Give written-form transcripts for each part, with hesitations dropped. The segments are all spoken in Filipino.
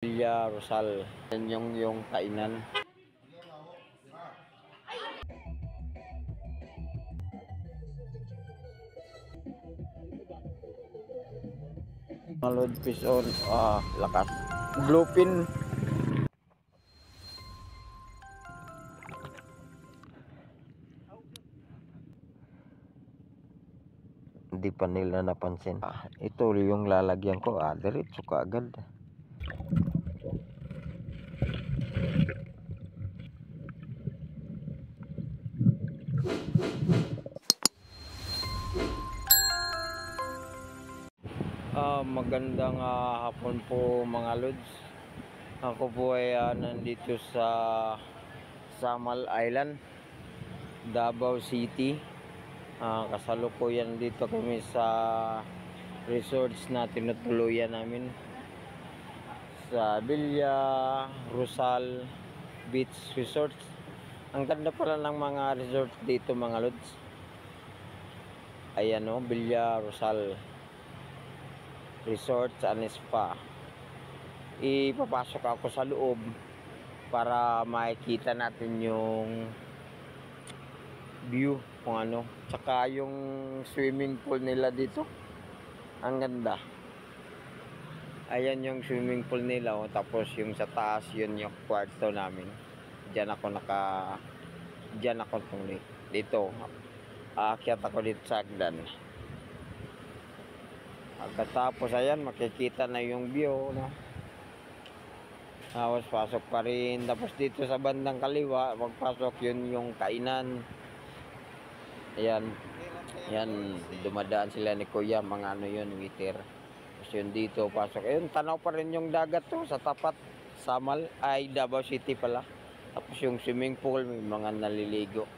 Villa Rosal. Yan yung kainan. Malod fish on. Lakas. Bluefin. Hindi pa nila napansin. Ito yung lalagyan ko. Diretso ka agad. Magandang hapon po mga lods. Ako po ay nandito sa Samal Island, Davao City. Kasalukuyan dito kami sa resorts na tinutuluyan namin sa Villa Rosal Beach Resorts. Ang ganda pala ng mga resorts dito mga lods. Ayan o, Villa Rosal Resorts and Spa. Ipapasok ako sa loob para makikita natin yung view kung ano. Tsaka yung swimming pool nila dito. Ang ganda. Ayan yung swimming pool nila. Tapos yung sa taas, yun yung kwarto namin. Diyan ako tungli. Dito. Aakyat ako dito sa hagdan. Pagkatapos ayan, makikita na yung view, no? Tapos pasok pa rin. Tapos dito sa bandang kaliwa, magpasok yun yung kainan. Ayan. Yan, dumadaan sila ni Kuya, mga ano yun, waiter. Tapos yun dito, pasok. Ayun, tanaw pa rin yung dagat to sa tapat. Samal, ay Davao City pala. Tapos yung swimming pool, may mga naliligo.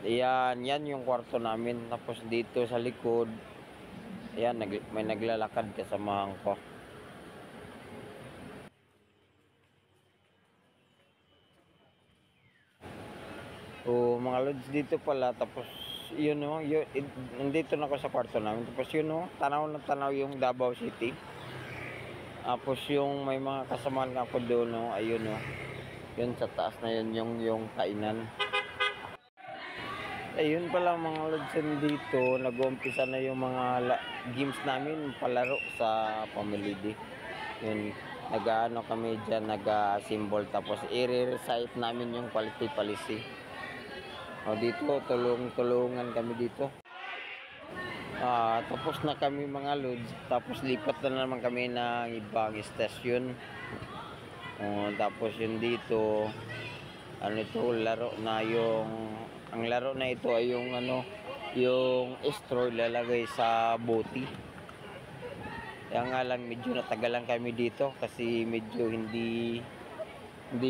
Ayan, yan yung kwarto namin. Tapos dito sa likod, ayan, may naglalakad kasamahan ko. Mga lods dito pala. Tapos yun o, nandito na ako sa kwarto namin. Tapos yun o, tanaw na tanaw yung Davao City. Tapos yung may mga kasamaan ako doon o, ayun o, yun sa taas na yun yung kainan. Ayun pala mga lods, dito nag-uumpisa na yung mga games namin, palaro sa Family Day. Yun, nag-ano kami dyan, nag-symbol. Tapos i-recite namin yung quality policy. Dito, tulungan kami dito. Tapos na kami mga lods. Tapos lipat na naman kami ng ibang stasyon. Tapos yun dito, ano ito, laro na yung, ang laro na ito ay yung ano, yung straw lalagay sa bote. Kaya nga lang medyo natagalan kami dito kasi medyo hindi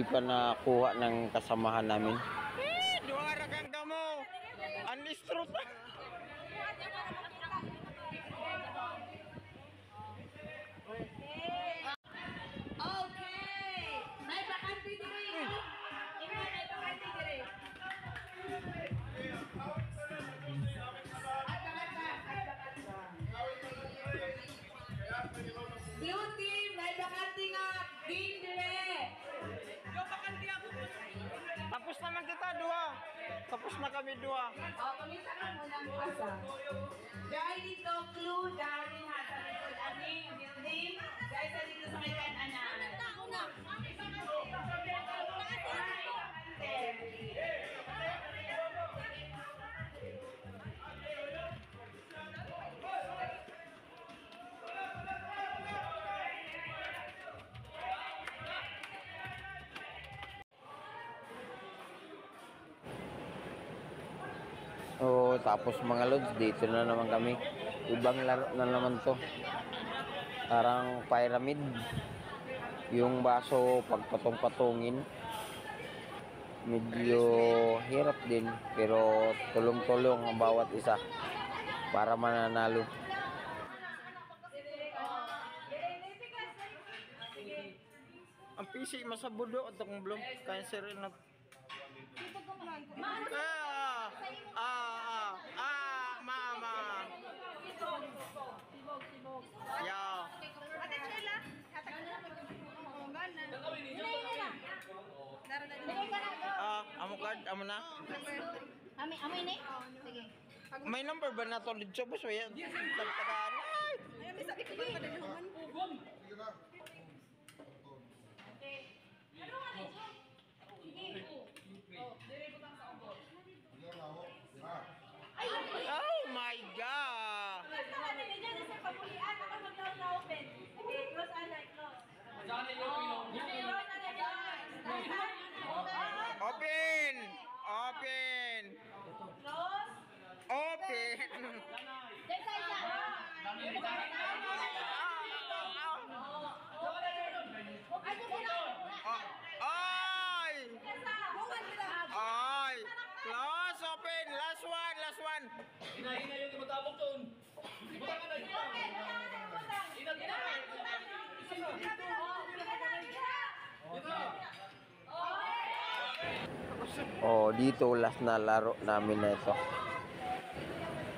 pa nakuha ng kasamahan namin. Duwara kang damo. Anistro ta. Okay. May bakante dire. May bakante dire. Blue team, may bakante nga game dire. Yo bakante ako. Tapos naman kita dua. Tapos na kami dua. Pamisa ka muna mo asa. Dahil dito, clue, dahil sa likod aning building, dahil sa dito sa may kanan. Tapos mga lods, dito na naman kami. Ibang laro na naman to. Parang pyramid. Yung baso pagpatong-patungin. Medyo hirap din. Pero tulong-tulong ang bawat isa para mananalo. Ang PC masabudo at akong blom cancer na. Mama. Yo. amo na. Amoy ni? Sige. May number ba na to dito boss? Yan. Tagtagaan. Ayun, may sabi ko ba padalungan? Okay. Ano nga dito? Sige. Oh, dire butang sa ubos. Oh my God! Basta ka na ganyan sa pabulian. Ako mag-close na open. Okay, close and like close. Close na ganyan. Open! Open! Close. Open! Dahil sa isa. Ano po na? Ay! Bungan sila. Ay! Close! Open! Last one! Last one! Hina-hina yung imatabok doon. Ibutang ka na, ibutang. Okay, butang na butang. Inag-inag. Oh, dito last na laro namin na ito.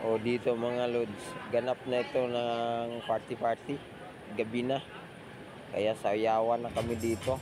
Oh, dito mga lods, ganap na ito ng party-party. Gabi na. Kaya sayawan na kami dito.